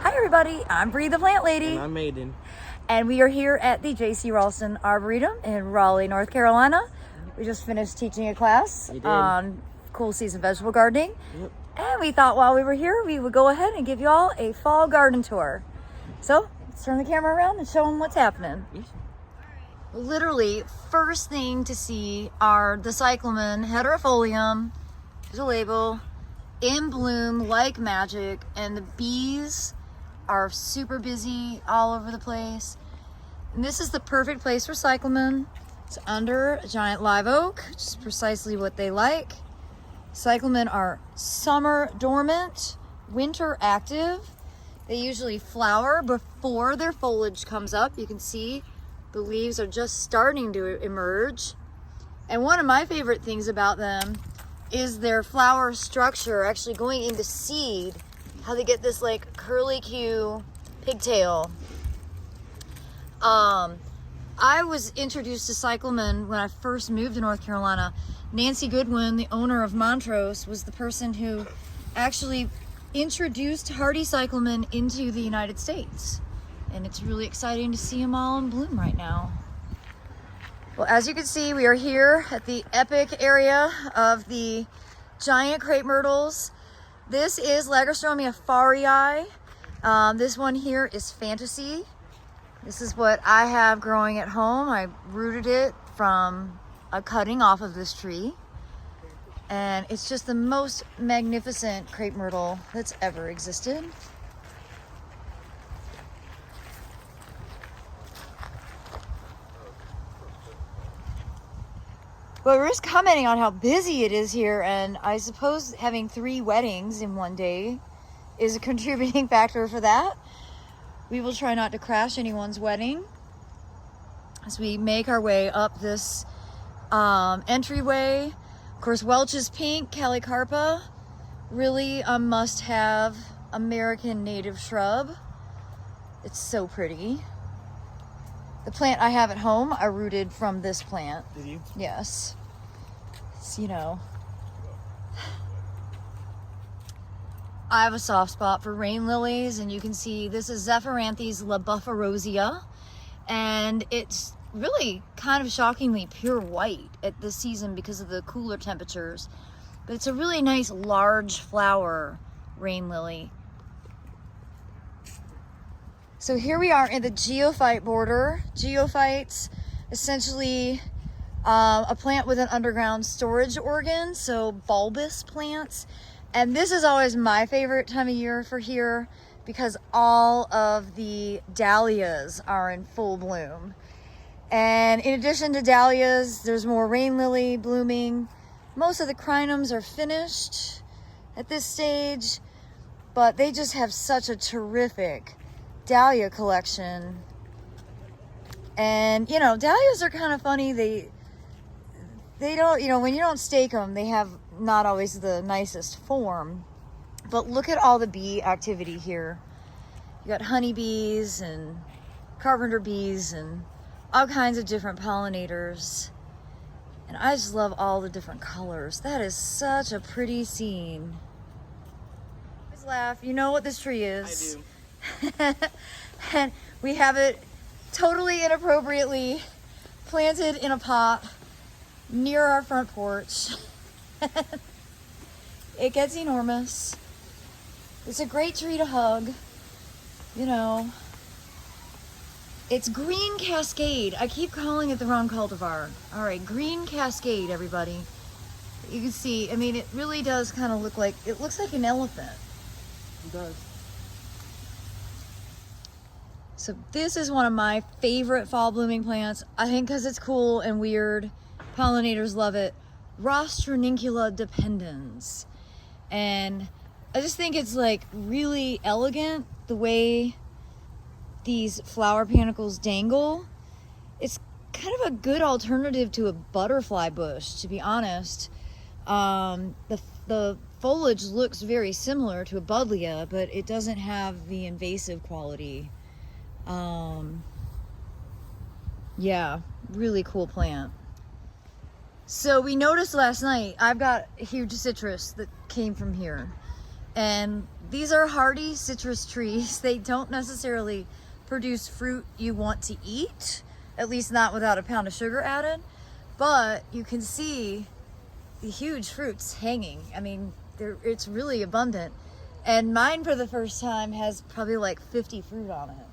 Hi everybody, I'm Bree the Plant Lady. And I'm Aidan. And we are here at the J.C. Ralston Arboretum in Raleigh, North Carolina. We just finished teaching a class on cool season vegetable gardening. Yep. And we thought while we were here, we would go ahead and give you all a fall garden tour. So, let's turn the camera around and show them what's happening. Yes. Literally, first thing to see are the Cyclamen Heterofolium. There's a label. In bloom like magic, and the bees are super busy all over the place. And this is the perfect place for cyclamen. It's under a giant live oak, which is precisely what they like. Cyclamen are summer dormant, winter active. They usually flower before their foliage comes up. You can see the leaves are just starting to emerge. And one of my favorite things about them is their flower structure actually going into seed, how they get this like curly Q pigtail. I was introduced to cyclamen when I first moved to North Carolina. Nancy Goodwin, the owner of Montrose, was the person who actually introduced hardy cyclamen into the United States. And it's really exciting to see them all in bloom right now. Well, as you can see, we are here at the epic area of the giant crepe myrtles. This is Lagerstroemia farii. This one here is Fantasy. This is what I have growing at home. I rooted it from a cutting off of this tree. And it's just the most magnificent crepe myrtle that's ever existed. But we're just commenting on how busy it is here, and I suppose having 3 weddings in one day is a contributing factor for that. We will try not to crash anyone's wedding as we make our way up this entryway. Of course, Welch's pink, Cali Carpa, really a must-have American native shrub. It's so pretty. The plant I have at home, I rooted from this plant. Did you? Yes. It's, you know. I have a soft spot for rain lilies, and you can see this is Zephyranthes labufforosia, and it's really kind of shockingly pure white at this season because of the cooler temperatures. But it's a really nice large flower rain lily. So here we are in the Geophyte border. Geophytes, essentially a plant with an underground storage organ, so bulbous plants. And this is always my favorite time of year for here because all of the dahlias are in full bloom. And in addition to dahlias, there's more rain lily blooming. Most of the crinums are finished at this stage, but they just have such a terrific dahlia collection. And you know, dahlias are kind of funny. They don't, you know, when you don't stake them, they have not always the nicest form. But look at all the bee activity here. You got honeybees and carpenter bees and all kinds of different pollinators. And I just love all the different colors. That is such a pretty scene. Always laugh. You know what this tree is. I do. And we have it totally inappropriately planted in a pot near our front porch. It gets enormous. It's a great tree to hug, you know. It's green Cascade. I keep calling it the wrong cultivar. All right, green Cascade, everybody. You can see, I mean, it really does kind of look like, it looks like an elephant. It does. So this is one of my favorite fall blooming plants. I think because it's cool and weird. Pollinators love it. Rostronicula dependens. And I just think it's like really elegant the way these flower panicles dangle. It's kind of a good alternative to a butterfly bush, to be honest. The foliage looks very similar to a buddleia, but it doesn't have the invasive quality. Yeah, really cool plant. So we noticed last night, I've got a huge citrus that came from here. And these are hardy citrus trees. They don't necessarily produce fruit you want to eat, at least not without a pound of sugar added, but you can see the huge fruits hanging. I mean, it's really abundant. And mine for the first time has probably like 50 fruit on it.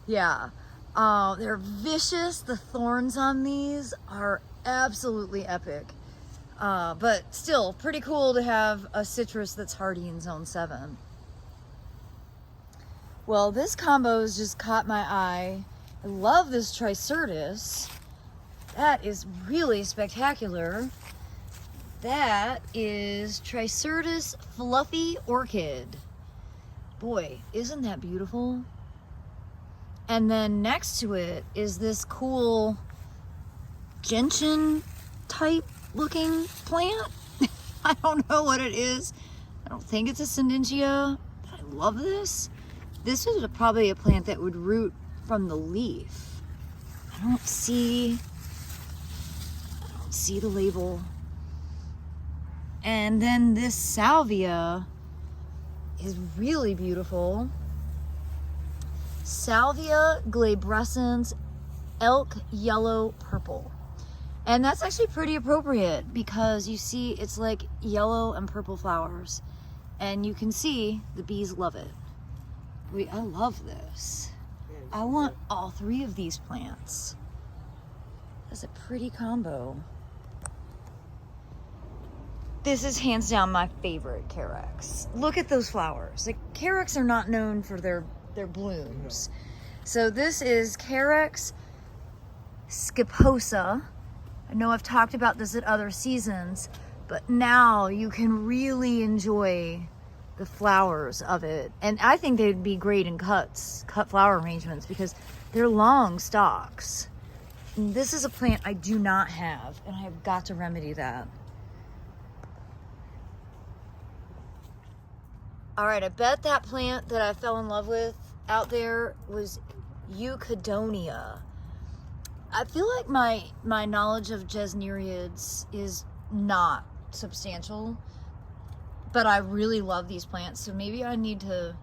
Yeah. They're vicious. The thorns on these are absolutely epic. But still pretty cool to have a citrus that's hardy in zone 7. Well, this combo's just caught my eye. I love this Tricertus. That is really spectacular. That is Tricertus Fluffy Orchid. Boy, isn't that beautiful? And then next to it is this cool gentian type looking plant. I don't know what it is. I don't think it's a Syndengia, but I love this. This is probably a plant that would root from the leaf. I don't see the label. And then this Salvia is really beautiful. Salvia Glade Brussens Elk Yellow Purple. And that's actually pretty appropriate because you see it's like yellow and purple flowers. And you can see the bees love it. I love this. I want all 3 of these plants. That's a pretty combo. This is hands down my favorite Carex. Look at those flowers. Like, Carex are not known for their blooms. So this is Carex Scoposa. I know I've talked about this at other seasons, but now you can really enjoy the flowers of it. And I think they'd be great in cut flower arrangements because they're long stalks. And this is a plant I do not have, and I have got to remedy that. All right, I bet that plant that I fell in love with out there was Eukadonia. I feel like my knowledge of gesneriids is not substantial, but I really love these plants, so maybe I need to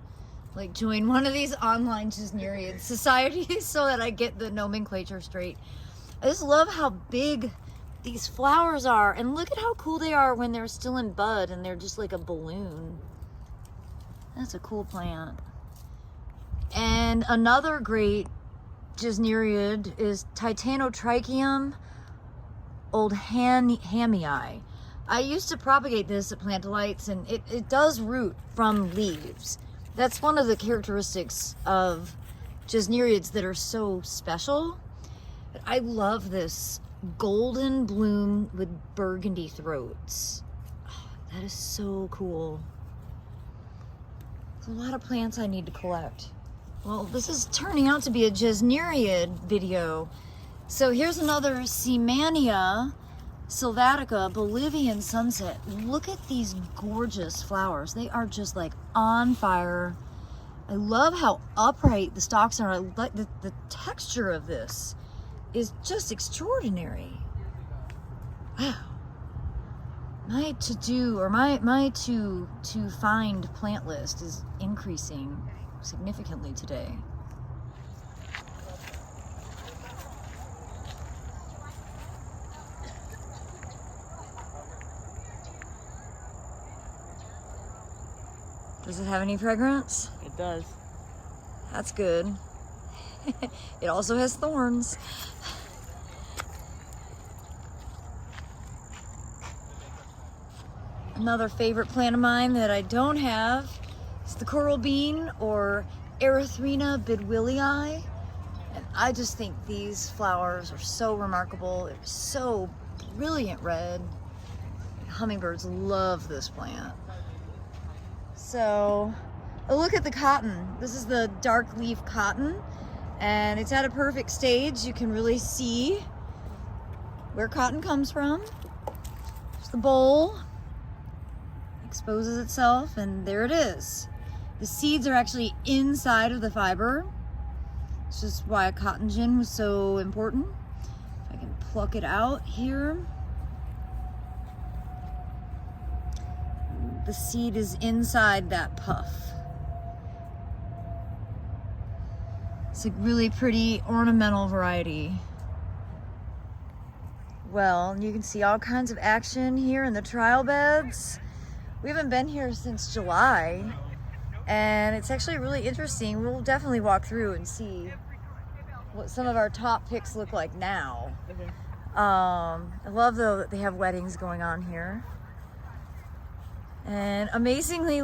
like join one of these online gesneriid societies so that I get the nomenclature straight. I just love how big these flowers are, and look at how cool they are when they're still in bud and they're just like a balloon. That's a cool plant. And another great gesneriid is Titanotrichium oldhamii. I used to propagate this at Plantalites, and it does root from leaves. That's one of the characteristics of gesneriids that are so special. But I love this golden bloom with burgundy throats. Oh, that is so cool. There's a lot of plants I need to collect. Well, this is turning out to be a gesneriid video. So here's another Seamania Silvatica Bolivian sunset. Look at these gorgeous flowers. They are just like on fire. I love how upright the stalks are. I like the texture of this is just extraordinary. Wow. My to-do, or my to find plant list is increasing significantly today. Does it have any fragrance? It does. That's good. It also has thorns. Another favorite plant of mine that I don't have is the coral bean, or Erythrina bidwillii. And I just think these flowers are so remarkable. They're so brilliant red. Hummingbirds love this plant. So, a look at the cotton. This is the dark leaf cotton, and it's at a perfect stage. You can really see where cotton comes from. There's the bowl. Exposes itself, and there it is. The seeds are actually inside of the fiber. It's just why a cotton gin was so important. If I can pluck it out here. the seed is inside that puff. It's a really pretty ornamental variety. Well, you can see all kinds of action here in the trial beds. We haven't been here since July, and it's actually really interesting. We'll definitely walk through and see what some of our top picks look like now. Okay. I love though that they have weddings going on here. And amazingly,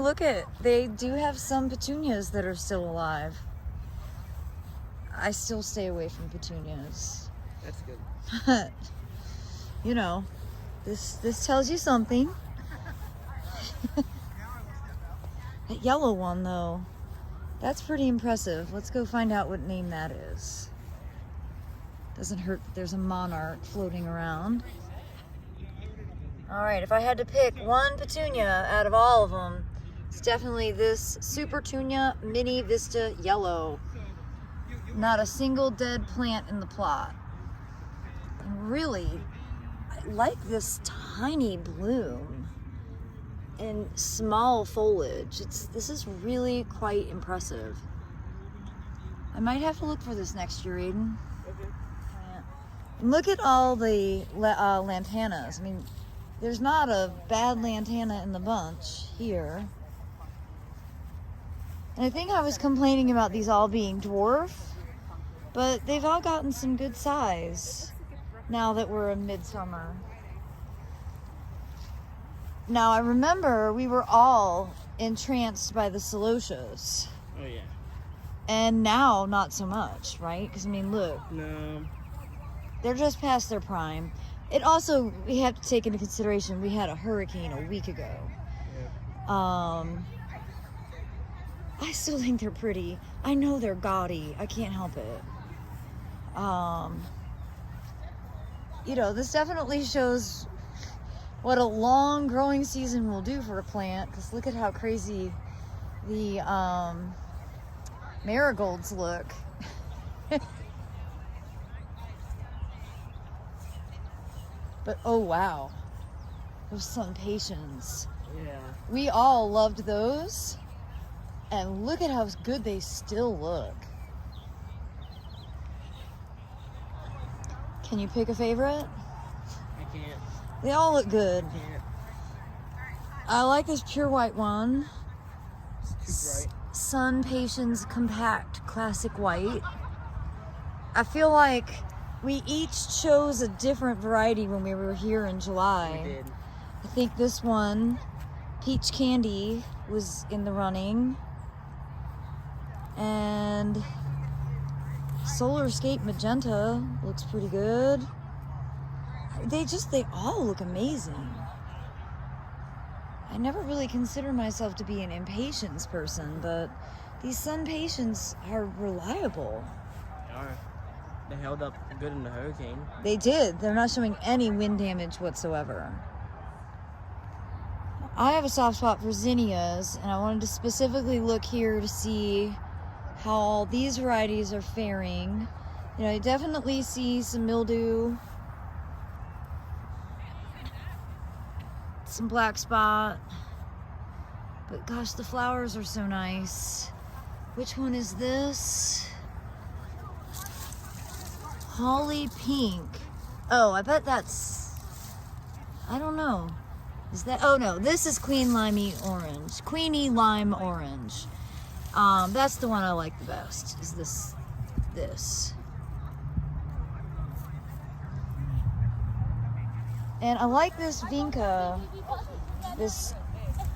they do have some petunias that are still alive. I still stay away from petunias. That's good. But, you know, this tells you something. That yellow one though, that's pretty impressive. Let's go find out what name that is. Doesn't hurt that there's a monarch floating around. All right, if I had to pick one petunia out of all of them, it's definitely this Supertunia Mini Vista Yellow. Not a single dead plant in the plot. And really, I like this tiny bloom and small foliage. This is really quite impressive. I might have to look for this next year, Aidan. Okay. And look at all the lantanas. I mean, there's not a bad lantana in the bunch here. And I think I was complaining about these all being dwarf, but they've all gotten some good size now that we're in midsummer. Now, I remember we were all entranced by the celosias. Oh, yeah. And now, not so much, right? Because, I mean, look. No. They're just past their prime. It also, we have to take into consideration, we had a hurricane a week ago. Yeah. I still think they're pretty. I know they're gaudy. I can't help it. You know, this definitely shows what a long growing season will do for a plant. Because look at how crazy the marigolds look. But oh wow, those Sunpatiens. Yeah. We all loved those, and look at how good they still look. Can you pick a favorite? I can't. They all look good. I can't. I like this pure white one. It's too bright. Sunpatiens Compact Classic White. I feel like we each chose a different variety when we were here in July. We did. I think this one, Peach Candy, was in the running. And Solarscape Magenta looks pretty good. They all look amazing. I never really consider myself to be an impatiens person, but these Sunpatiens are reliable. They are. They held up good in the hurricane. They did. They're not showing any wind damage whatsoever. I have a soft spot for zinnias, and I wanted to specifically look here to see how all these varieties are faring. You know, you definitely see some mildew, some black spot, but gosh, the flowers are so nice. Which one is this? Holly Pink. Oh, I bet that's, I don't know. Is that, oh no, this is Queenie Lime Orange. That's the one I like the best, is this. And I like this vinca, this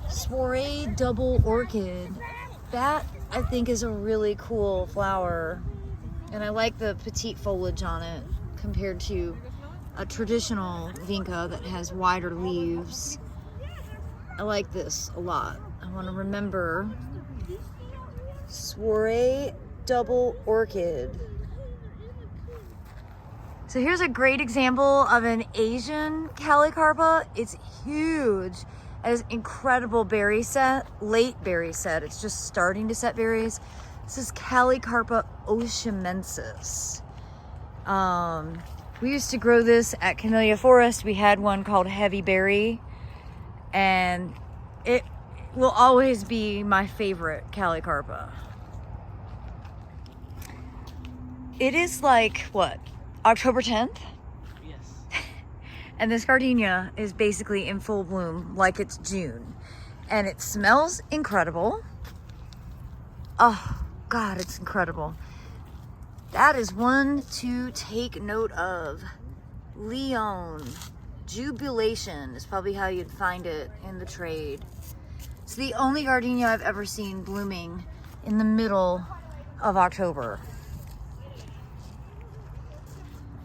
soiree double orchid. That, I think, is a really cool flower. And I like the petite foliage on it compared to a traditional vinca that has wider leaves. I like this a lot. I want to remember soiree double orchid. So here's a great example of an Asian Cali Carpa. It's huge. It has incredible berry set, late berry set. It's just starting to set berries. This is Cali Carpa Oshimensis. We used to grow this at Camellia Forest. We had one called Heavy Berry, and it will always be my favorite Cali Carpa. It is like, what, October 10th? Yes. And this gardenia is basically in full bloom like it's June. And it smells incredible. Oh, God, it's incredible. That is one to take note of. Leon. Jubilation is probably how you'd find it in the trade. It's the only gardenia I've ever seen blooming in the middle of October.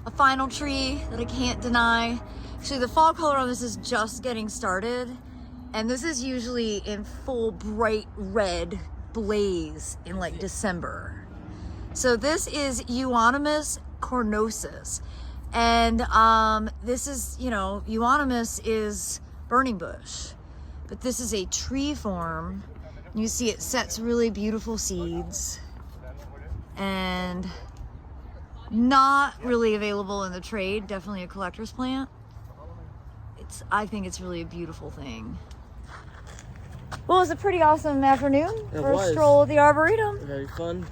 A final tree that I can't deny. Actually, the fall color on this is just getting started. And this is usually in full bright red blaze in like December. So this is Euonymus Cornosus. And this is, you know, Euonymus is burning bush. But this is a tree form. You see it sets really beautiful seeds. And not really available in the trade, definitely a collector's plant. I think it's really a beautiful thing. Well, it was a pretty awesome afternoon for a stroll at the Arboretum. Very fun.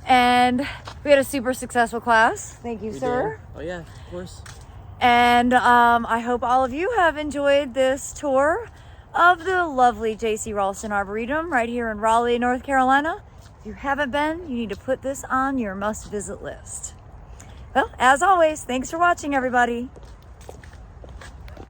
And we had a super successful class. Thank you, sir. Did. Oh yeah, of course. And I hope all of you have enjoyed this tour of the lovely J.C. Ralston Arboretum right here in Raleigh, North Carolina. If you haven't been, you need to put this on your must-visit list. Well, as always, thanks for watching, everybody.